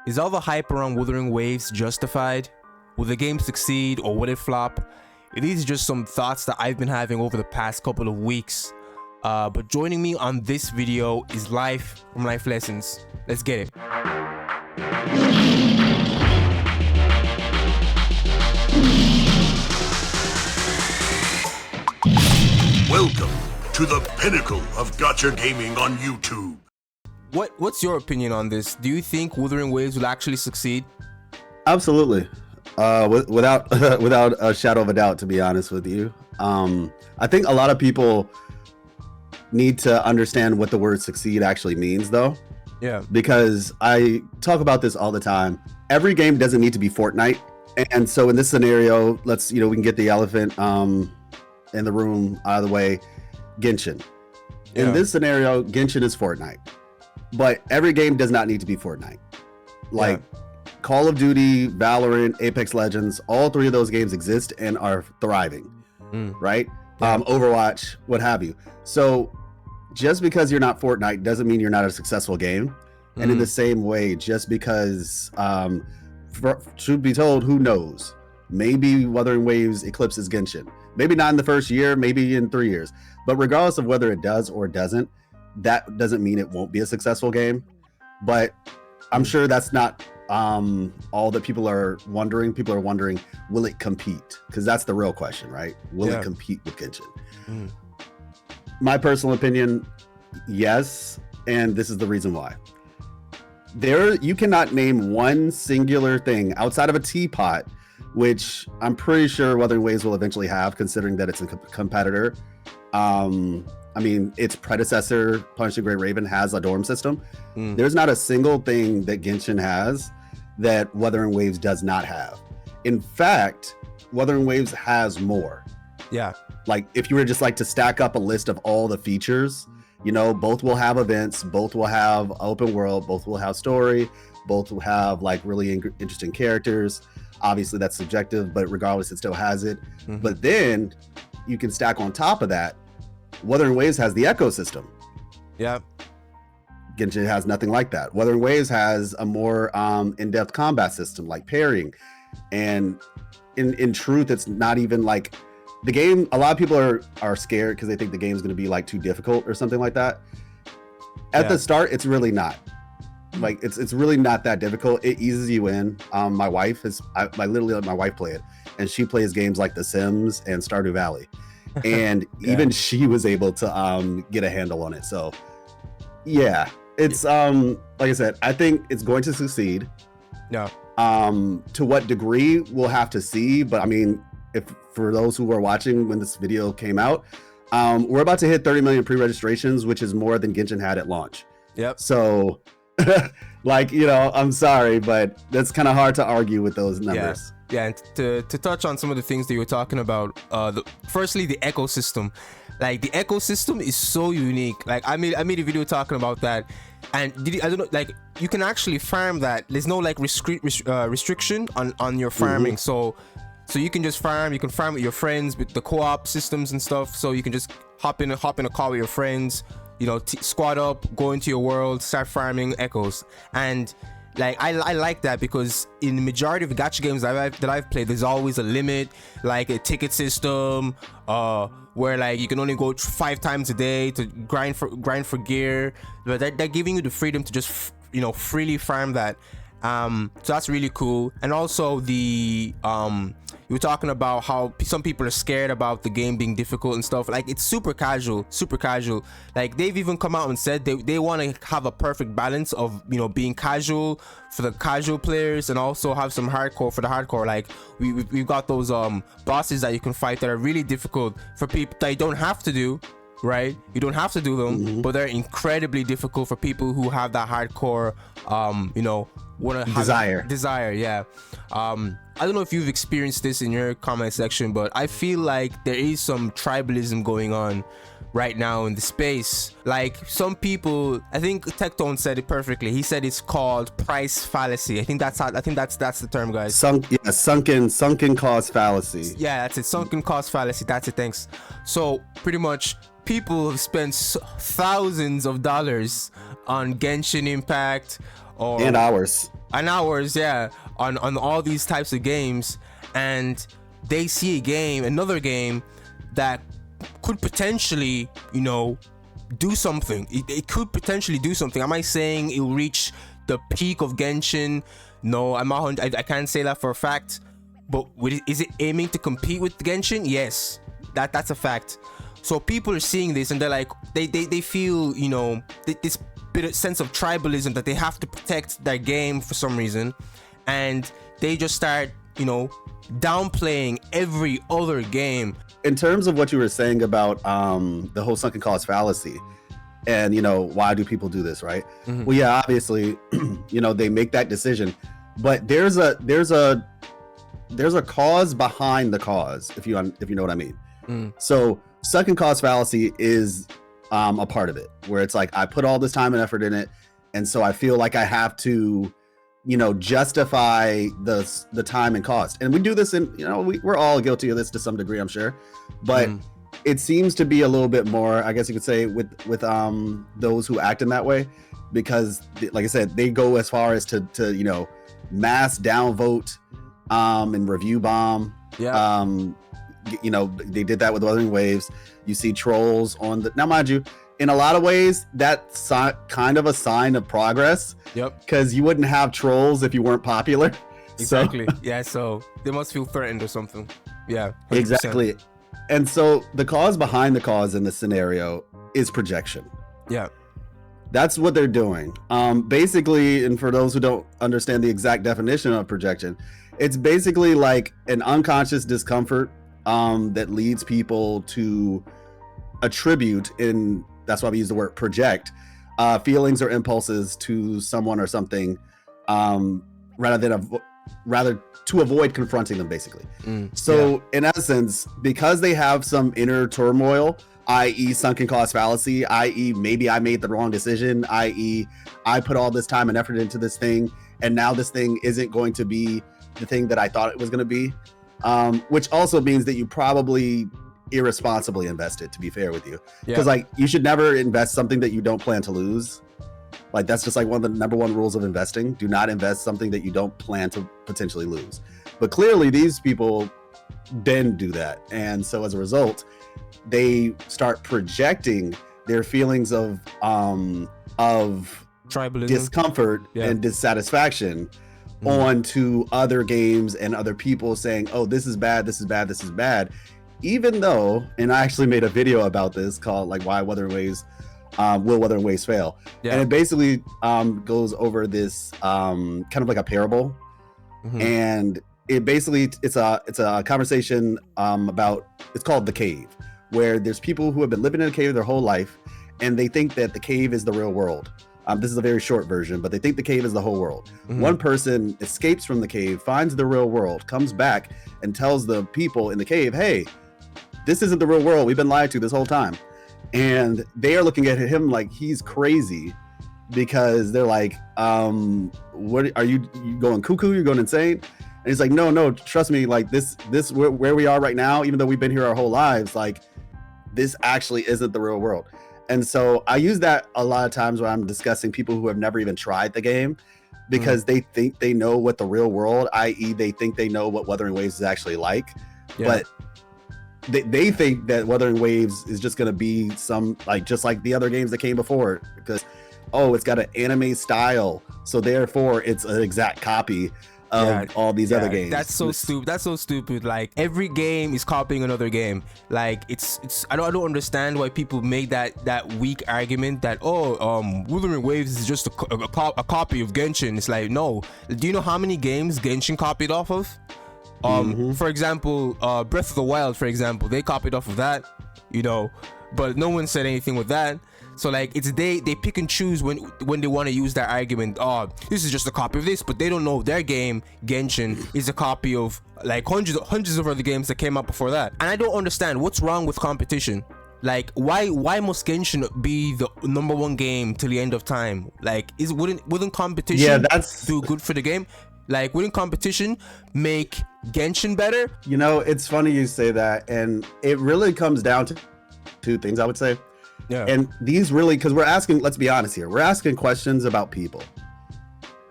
Is all the hype around Wuthering Waves justified? Will the game succeed or will it flop? These are just some thoughts that I've been having over the past couple of weeks. But joining me on this video is Life from Life Lessons. Let's get it. Welcome to the pinnacle of Gacha gaming on YouTube. What's your opinion on this? Do you think Wuthering Waves will actually succeed? Absolutely, without without a shadow of a doubt. To be honest with you, I think a lot of people need to understand what the word "succeed" actually means, though. Yeah. Because I talk about this all the time. Every game doesn't need to be Fortnite, and so in this scenario, we can get the elephant in the room out of the way. Genshin. Yeah. In this scenario, Genshin is Fortnite. But every game does not need to be Fortnite. Like Call of Duty, Valorant, Apex Legends, all three of those games exist and are thriving, right? Yeah. Overwatch, what have you. So just because you're not Fortnite doesn't mean you're not a successful game. And in the same way, just because, truth be told, who knows? Maybe Wuthering Waves eclipses Genshin. Maybe not in the first year, maybe in 3 years. But regardless of whether it does or doesn't, that doesn't mean it won't be a successful game. But I'm sure that's not all that people are wondering. People are wondering, will it compete? Because that's the real question, right? Will it compete with Genshin? My personal opinion, yes. And this is the reason why. You cannot name one singular thing outside of a teapot, which I'm pretty sure Wuthering Waves will eventually have, considering that it's a competitor. I mean, its predecessor, Punch the Great Raven, has a dorm system. There's not a single thing that Genshin has that Wuthering Waves does not have. In fact, Wuthering Waves has more. Yeah. Like, if you were just like to stack up a list of all the features, both will have events, both will have open world, both will have story, both will have like really interesting characters. Obviously, that's subjective, but regardless, it still has it. But then you can stack on top of that, Wuthering Waves has the ecosystem. Yeah. Genshin has nothing like that. Wuthering Waves has a more in-depth combat system, like parrying. And in truth, it's not even like the game. A lot of people are scared because they think the game is going to be like too difficult or something like that. At the start, it's really not. Like it's really not that difficult. It eases you in. My wife I literally let my wife play it, and she plays games like The Sims and Stardew Valley. And even she was able to get a handle on it. So yeah, it's like I said, I think it's going to succeed. Yeah. To what degree we'll have to see, but I mean, if for those who are watching when this video came out, we're about to hit 30 million pre-registrations, which is more than Genshin had at launch. Yep. So like, I'm sorry, but that's kind of hard to argue with those numbers. Yeah, and to touch on some of the things that you were talking about, firstly, the ecosystem. Like, the ecosystem is so unique. Like, I made a video talking about that, and I don't know, like, you can actually farm that. There's no like restriction on your farming. So you can just farm. You can farm with your friends with the co-op systems and stuff. So you can just hop in a call with your friends. Squad up, go into your world, start farming echoes. And like I like that, because in the majority of the gacha games that I've played, there's always a limit, like a ticket system, where like you can only go 5 times a day to grind for gear. But they're giving you the freedom to just freely farm that. So that's really cool. And also you were talking about how some people are scared about the game being difficult and stuff. Like, it's super casual. Like, they've even come out and said they want to have a perfect balance of being casual for the casual players and also have some hardcore for the hardcore. Like, we've got those bosses that you can fight that are really difficult for people that you don't have to do. Right, you don't have to do them, but they're incredibly difficult for people who have that hardcore desire. Yeah. I don't know if you've experienced this in your comment section, but I feel like there is some tribalism going on right now in the space. Like, some people, I think THEONE said it perfectly. He said it's called price fallacy. I think that's the term, guys. Sunken cost fallacy. Yeah, that's it. Sunken cost fallacy. That's it. Thanks. So pretty much, people have spent thousands of dollars on Genshin Impact, or and hours. Yeah, on all these types of games, and they see another game that could potentially, do something. It could potentially do something. Am I saying it will reach the peak of Genshin? No, I can't say that for a fact. But is it aiming to compete with Genshin? Yes, that's a fact. So people are seeing this and they're like, they feel, this bit of sense of tribalism that they have to protect their game for some reason, and they just start, downplaying every other game. In terms of what you were saying about the whole sunken cost fallacy, and why do people do this, right? Mm-hmm. Well, yeah, obviously, they make that decision, but there's a cause behind the cause, if you know what I mean. Mm. So sunken cost fallacy is a part of it, where it's like I put all this time and effort in it, and so I feel like I have to justify the time and cost. And we do this in, we're all guilty of this to some degree, I'm sure, but it seems to be a little bit more, I guess you could say, with those who act in that way, because like I said, they go as far as to mass downvote and review bomb. Yeah. They did that with Wuthering Waves. You see trolls now mind you, in a lot of ways, that's kind of a sign of progress. Yep. Because you wouldn't have trolls if you weren't popular. Exactly. Yeah, so they must feel threatened or something. Yeah. 100%. Exactly. And so the cause behind the cause in this scenario is projection. Yeah. That's what they're doing. Basically, and for those who don't understand the exact definition of projection, it's basically like an unconscious discomfort that leads people to attribute, that's why we use the word project, feelings or impulses to someone or something, rather to avoid confronting them, basically. In essence, because they have some inner turmoil, i.e. sunken cost fallacy, i.e. maybe I made the wrong decision, i.e. I put all this time and effort into this thing, and now this thing isn't going to be the thing that I thought it was going to be, which also means that you probably irresponsibly invested, to be fair with you, because you should never invest something that you don't plan to lose. Like, that's just like one of the number one rules of investing. Do not invest something that you don't plan to potentially lose. But clearly these people didn't do that, and so as a result they start projecting their feelings of tribalism, discomfort, and dissatisfaction onto other games and other people, saying, oh, this is bad, this is bad, this is bad. Even though, and I actually made a video about this called like Why Wuthering Waves Will Wuthering Waves Fail? And it basically goes over this kind of like a parable. And it basically, it's a conversation about, it's called The Cave, where there's people who have been living in a cave their whole life, and they think that the cave is the real world. This is a very short version, but they think the cave is the whole world. One person escapes from the cave, finds the real world, comes back and tells the people in the cave, hey, this isn't the real world. We've been lied to this whole time. And they are looking at him like he's crazy, because they're like, what are you going cuckoo? You're going insane? And he's like, no, trust me. Like this where we are right now, even though we've been here our whole lives, like this actually isn't the real world. And so I use that a lot of times when I'm discussing people who have never even tried the game, because they think they know what the real world, i.e. they think they know what Wuthering Waves is actually like. But they think that Wuthering Waves is just going to be just like the other games that came before, because, it's got an anime style, so therefore it's an exact copy of all these other games. That's so stupid. Like, every game is copying another game. Like, it's I don't understand why people make that weak argument that Wuthering Waves is just a copy of Genshin. It's like, no. Do you know how many games Genshin copied off of? For example, Breath of the Wild, for example, they copied off of that, but no one said anything with that. So like, it's they pick and choose when they want to use that argument. This is just a copy of this, but they don't know their game Genshin is a copy of like hundreds of other games that came out before that. And I don't understand what's wrong with competition. Like, why must Genshin be the number one game till the end of time? Like, wouldn't competition do good for the game? Like, wouldn't competition make Genshin better? It's funny you say that, and it really comes down to two things, I would say. And these really, because we're asking, let's be honest here, we're asking questions about people.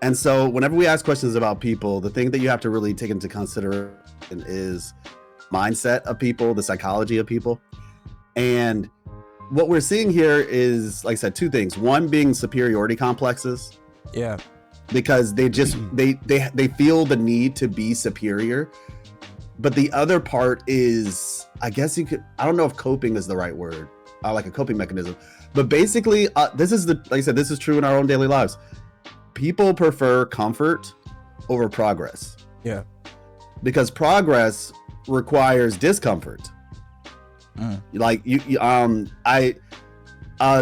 And so whenever we ask questions about people, the thing that you have to really take into consideration is mindset of people, the psychology of people. And what we're seeing here is, like I said, two things. One being superiority complexes. Yeah. Because they just they feel the need to be superior. But the other part is, I guess you could, I don't know if coping is the right word, like a coping mechanism. But basically, this is like I said, this is true in our own daily lives. People prefer comfort over progress. Yeah. Because progress requires discomfort. Like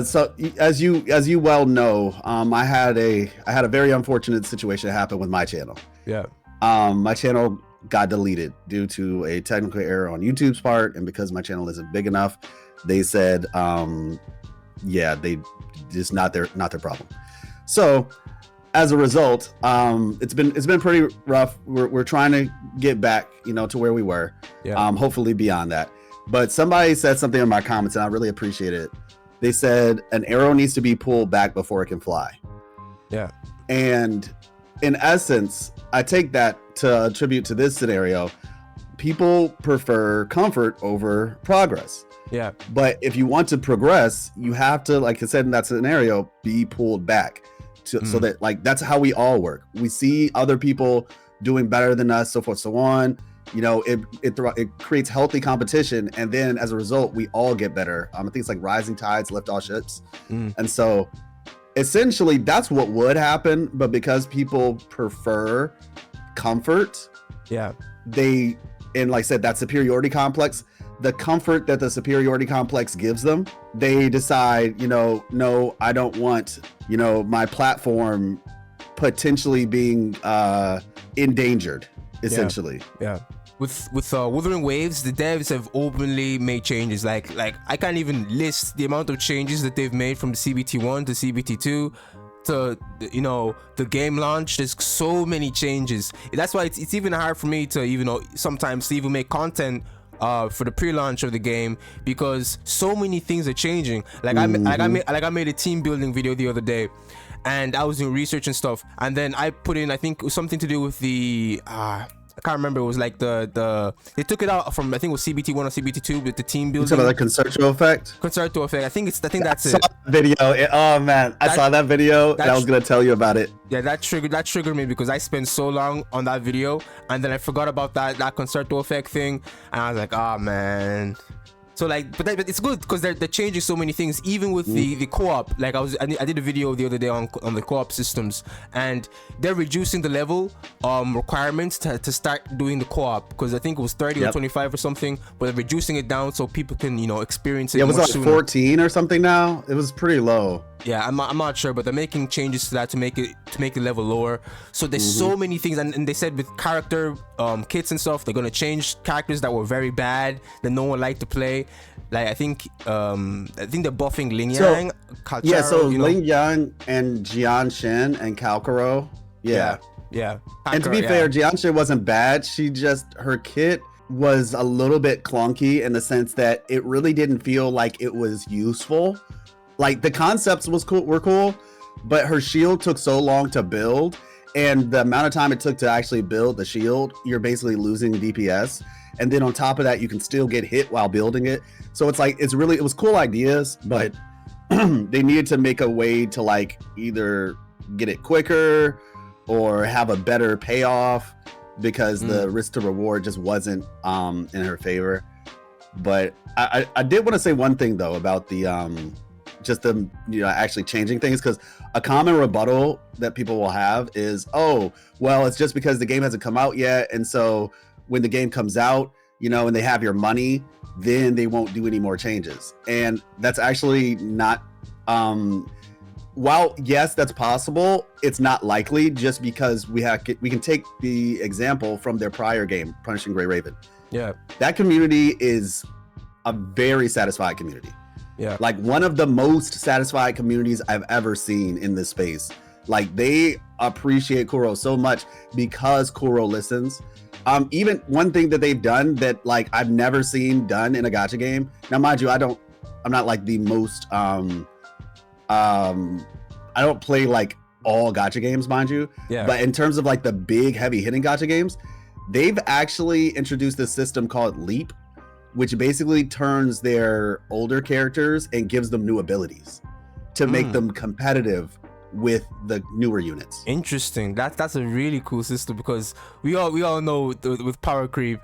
so as you well know, I had a very unfortunate situation happen with my channel. Yeah. My channel got deleted due to a technical error on YouTube's part, and because my channel isn't big enough, they said, yeah, they just not their problem. So as a result, it's been pretty rough. We're trying to get back, to where we were. Yeah. Hopefully beyond that. But somebody said something in my comments, and I really appreciate it. They said an arrow needs to be pulled back before it can fly. Yeah. And in essence, I take that to attribute to this scenario. People prefer comfort over progress. Yeah. But if you want to progress, you have to, like I said in that scenario, be pulled back so that, like, that's how we all work. We see other people doing better than us, so forth, so on. It creates healthy competition, and then as a result, we all get better. I think it's like rising tides lift all ships. And so essentially that's what would happen, but because people prefer comfort, yeah, and like I said, that superiority complex, the comfort that the superiority complex gives them, they decide, no, I don't want, my platform potentially being endangered, essentially. Yeah. With Wuthering Waves, the devs have openly made changes. Like I can't even list the amount of changes that they've made from the CBT1 to CBT2 to the game launch. There's so many changes. That's why it's even hard for me to sometimes to even make content for the pre-launch of the game, because so many things are changing. Like I made a team building video the other day, and I was doing research and stuff, and then I put in, I think it was something to do with the I can't remember. It was like they took it out from, I think it was CBT1 or CBT2, with the team building. Some of the concerto effect. Concerto effect. I think that's it. Video. Oh man, I saw that video. And I was gonna tell you about it. Yeah, that triggered me because I spent so long on that video, and then I forgot about that concerto effect thing, and I was like, oh man. So like, but it's good because they're changing so many things, even with the co-op. Like I did a video the other day on the co-op systems, and they're reducing the level requirements to start doing the co-op, because I think it was 30 or 25 or something, but they're reducing it down so people can experience it. Yeah, it was much like sooner. 14 or something now. It was pretty low. Yeah, I'm not sure, but they're making changes to that to make the level lower. So there's so many things, and they said with character kits and stuff, they're gonna change characters that were very bad that no one liked to play. Like I think they're buffing Ling Yang. So Ling Yang and Jian Shen and Kalkaro. Yeah. And to be fair, Jian Shen wasn't bad. Her kit was a little bit clunky in the sense that it really didn't feel like it was useful. Like the concepts were cool, but her shield took so long to build, and the amount of time it took to actually build the shield, you're basically losing DPS. And then on top of that, you can still get hit while building it. So it's like, it was cool ideas, but they needed to make a way to like either get it quicker or have a better payoff, because the risk to reward just wasn't in her favor. But I did want to say one thing though about the actually changing things, because a common rebuttal that people will have is, oh, well, it's just because the game hasn't come out yet, and so when the game comes out, and they have your money, then they won't do any more changes. And that's actually not, while yes, that's possible, it's not likely, just because we can take the example from their prior game, Punishing Grey Raven. Yeah, that community is a very satisfied community. Yeah, like one of the most satisfied communities I've ever seen in this space. Like they appreciate Kuro so much because Kuro listens. Even one thing that they've done that like I've never seen done in a gacha game. Now, mind you, I'm not like the most I don't play like all gacha games, mind you. Yeah. But in terms of like the big heavy hitting gacha games, they've actually introduced this system called Leap, which basically turns their older characters and gives them new abilities to make them competitive with the newer units. Interesting. That's a really cool system, because we all know with power creep.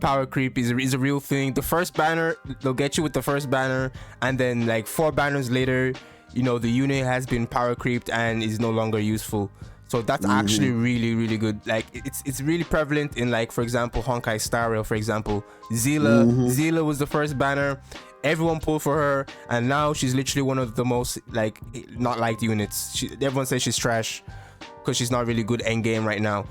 Power creep is a real thing. The first banner, they'll get you with the first banner, and then like 4 banners later, you know, the unit has been power creeped and is no longer useful. So that's actually really, really good. Like it's really prevalent in, like, for example, Honkai Star Rail, for example. Zila was the first banner. Everyone pulled for her, and now she's literally one of the most like not liked units. Everyone says she's trash because she's not really good end game right now.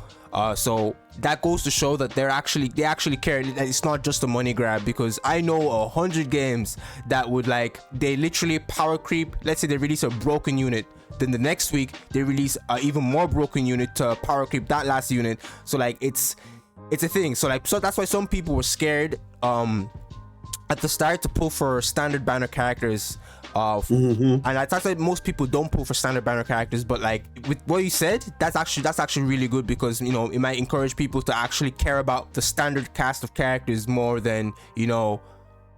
So that goes to show that they actually care. It's not just a money grab, because I know 100 games that would, like, they literally power creep. Let's say they release a broken unit, then the next week they release an even more broken unit to power creep that last unit. So like it's a thing. So that's why some people were scared at the start to pull for standard banner characters. And I thought that most people don't pull for standard banner characters, but like with what you said, that's actually really good, because, you know, it might encourage people to actually care about the standard cast of characters more than, you know,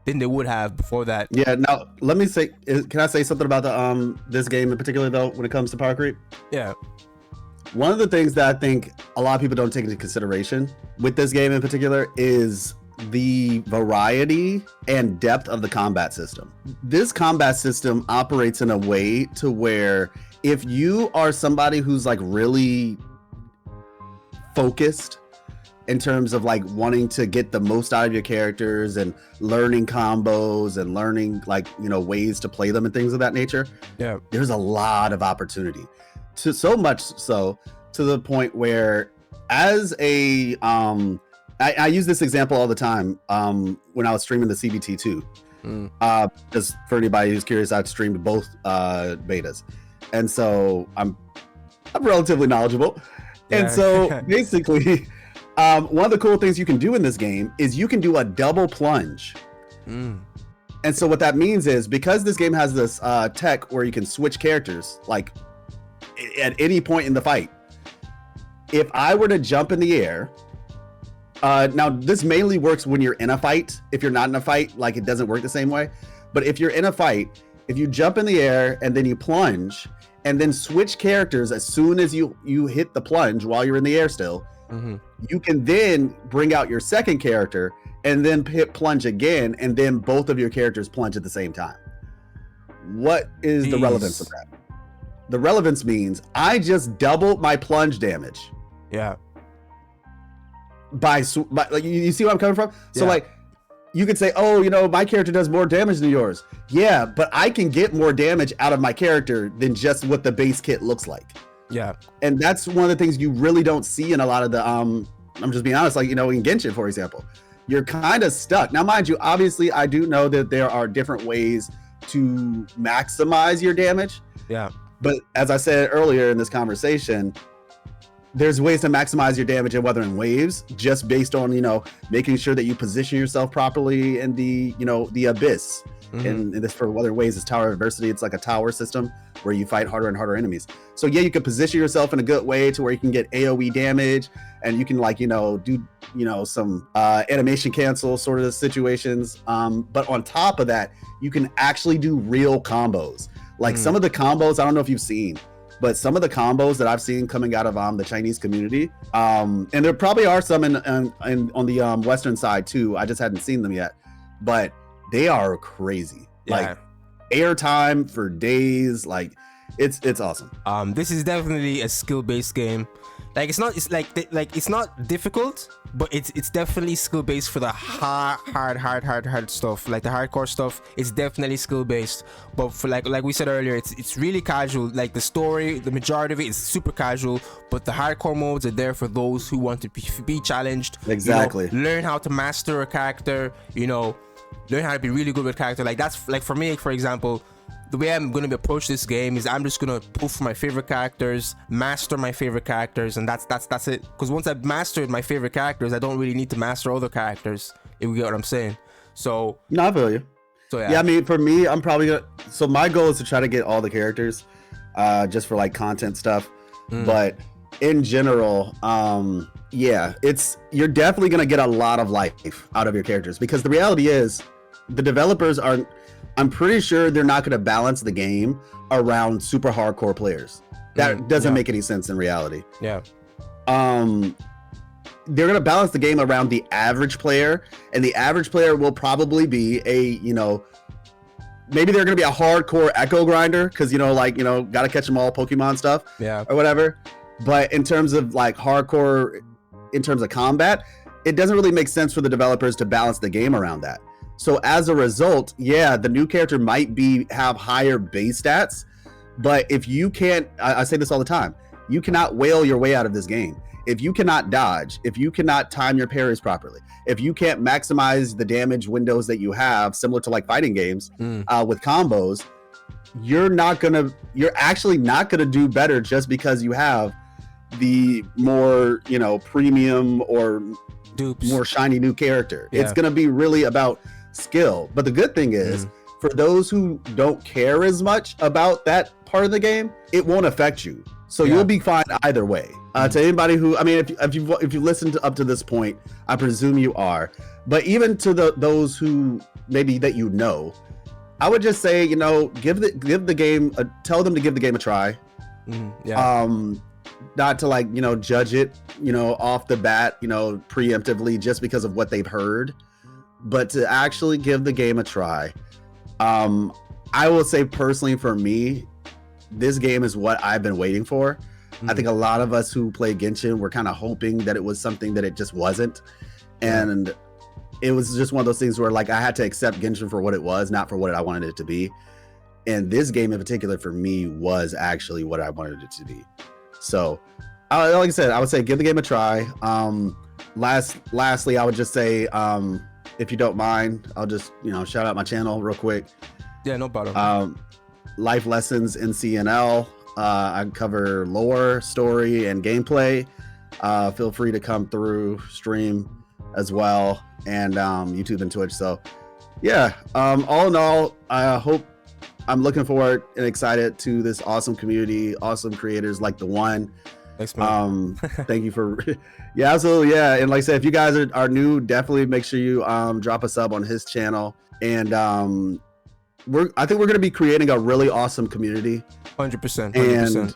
than they would have before that. Yeah. Now let me say, can I say something about the this game in particular though, when it comes to power creep? Yeah. One of the things that I think a lot of people don't take into consideration with this game in particular is the variety and depth of the combat system. This combat system operates in a way to where if you are somebody who's like really focused in terms of like wanting to get the most out of your characters and learning combos and learning, like, you know, ways to play them and things of that nature, there's a lot of opportunity, to so much so to the point where, as a I use this example all the time when I was streaming the CBT2. Just for anybody who's curious, I've streamed both betas, and so I'm relatively knowledgeable. Yeah. And so basically, one of the cool things you can do in this game is you can do a double plunge. And so what that means is, because this game has this tech where you can switch characters like at any point in the fight, if I were to jump in the air, now this mainly works when you're in a fight. If you're not in a fight, like, it doesn't work the same way. But if you're in a fight, if you jump in the air and then you plunge and then switch characters as soon as you hit the plunge while you're in the air still, you can then bring out your second character and then hit plunge again, and then both of your characters plunge at the same time. What is the relevance of that? The relevance means I just doubled my plunge damage. Yeah. By like, you see where I'm coming from? So like, you could say, oh, you know, my character does more damage than yours. Yeah, but I can get more damage out of my character than just what the base kit looks like. Yeah. And that's one of the things you really don't see in a lot of the I'm just being honest, like, you know, in Genshin, for example, you're kind of stuck. Now, mind you, obviously I do know that there are different ways to maximize your damage. Yeah. But as I said earlier in this conversation, there's ways to maximize your damage in Wuthering Waves, just based on, you know, making sure that you position yourself properly in the, you know, the abyss. And this, for Wuthering Waves, is Tower of Adversity. It's like a tower system where you fight harder and harder enemies. So yeah, you can position yourself in a good way to where you can get AoE damage, and you can, like, you know, do, you know, some animation cancel sort of situations. But on top of that, you can actually do real combos. Like some of the combos, I don't know if you've seen, but some of the combos that I've seen coming out of the Chinese community, and there probably are some on the Western side too. I just hadn't seen them yet, but they are crazy. Yeah. Like airtime for days. Like it's awesome. This is definitely a skill-based game. Like, it's not difficult, but it's definitely skill-based for the hard stuff. Like the hardcore stuff, it's definitely skill-based. But for like we said earlier, it's really casual. Like the story, the majority of it is super casual, but the hardcore modes are there for those who want to be challenged. Exactly. You know, learn how to master a character, you know, learn how to be really good with a character. Like, that's, like, for me, for example, the way I'm going to approach this game is I'm just going to pull for my favorite characters, master my favorite characters, and that's it. Because once I've mastered my favorite characters, I don't really need to master other characters, if you get what I'm saying. So, no, I feel you. So yeah, I mean, for me, I'm probably gonna, so my goal is to try to get all the characters. just for like content stuff. But in general, yeah, you're definitely gonna get a lot of life out of your characters, because the reality is the developers I'm pretty sure they're not gonna balance the game around super hardcore players. That doesn't make any sense in reality. Yeah. They're going to balance the game around the average player, and the average player will probably be maybe they're going to be a hardcore echo grinder, because, got to catch them all Pokemon stuff, or whatever. But in terms of like hardcore, in terms of combat, it doesn't really make sense for the developers to balance the game around that. So as a result, yeah, the new character might have higher base stats, but if you can't, I say this all the time, you cannot whale your way out of this game. If you cannot dodge, if you cannot time your parries properly, if you can't maximize the damage windows that you have, similar to like fighting games with combos, you're actually not gonna do better just because you have the more, premium or dupes, more shiny new character. It's gonna be really about skill. But the good thing is, for those who don't care as much about that part of the game, it won't affect you. So you'll be fine either way. To anybody who, I mean, if you've listened up to this point, I presume you are. But even to those who maybe that I would just say, give the game, tell them to give the game a try. Not to like, judge it, off the bat, preemptively just because of what they've heard, but to actually give the game a try. I will say personally, for me, this game is what I've been waiting for. I think a lot of us who play Genshin were kind of hoping that it was something that it just wasn't. And it was just one of those things where like I had to accept Genshin for what it was, not for what I wanted it to be. And this game in particular for me was actually what I wanted it to be. So like I said, I would say give the game a try. Lastly, I would just say, if you don't mind, I'll just, shout out my channel real quick. Yeah, no problem. Life Lessons NCNL. I cover lore, story, and gameplay. Feel free to come through, stream as well, and YouTube and Twitch. So yeah, all in all, I'm looking forward and excited to this awesome community, awesome creators like THEONE. Thanks, man. Thank you for yeah, absolutely. Yeah, and like I said, if you guys are new, definitely make sure you drop a sub on his channel. And I think we're going to be creating a really awesome community. 100%. And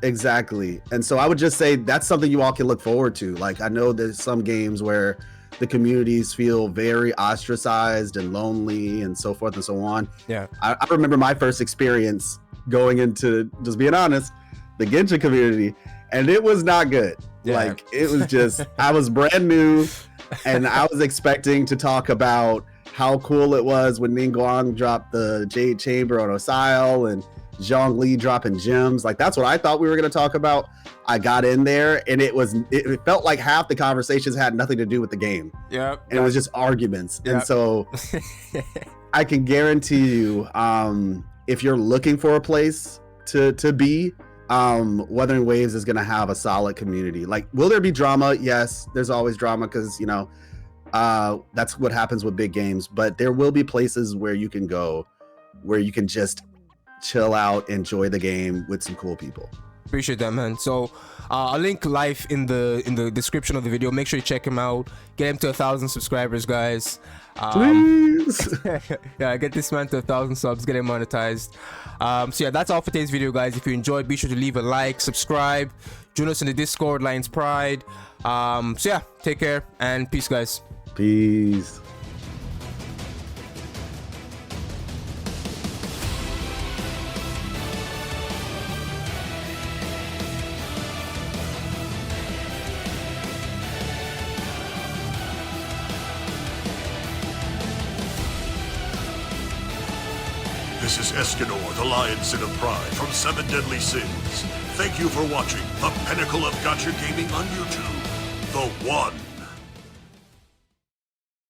exactly. And so I would just say that's something you all can look forward to. Like, I know there's some games where the communities feel very ostracized and lonely and so forth and so on. Yeah. I remember my first experience going into, just being honest, the Genshin community, and it was not good. Yeah. Like, it was just, I was brand new, and I was expecting to talk about how cool it was when Ningguang dropped the Jade Chamber on Osile and Zhongli dropping gems. Like, that's what I thought we were going to talk about. I got in there, and it felt like half the conversations had nothing to do with the game. Yeah. And it was just arguments. Yep. And so I can guarantee you, if you're looking for a place to be, Wuthering Waves is going to have a solid community. Like, will there be drama? Yes, there's always drama because, that's what happens with big games. But there will be places where you can go, where you can just chill out, enjoy the game with some cool people. Appreciate that, man. So I'll link Life in the description of the video. Make sure you check him out. Get him to 1,000 subscribers, guys. Please. Yeah, get this man to 1,000 subs. Get him monetized. So yeah, that's all for today's video, guys. If you enjoyed, be sure to leave a like, subscribe, join us in the Discord, Lions Pride. So yeah, take care and peace, guys. Peace. This is Escanor, the Lion Sin of Pride from 7 Deadly Sins. Thank you for watching the pinnacle of Gacha gaming on YouTube, THEONE.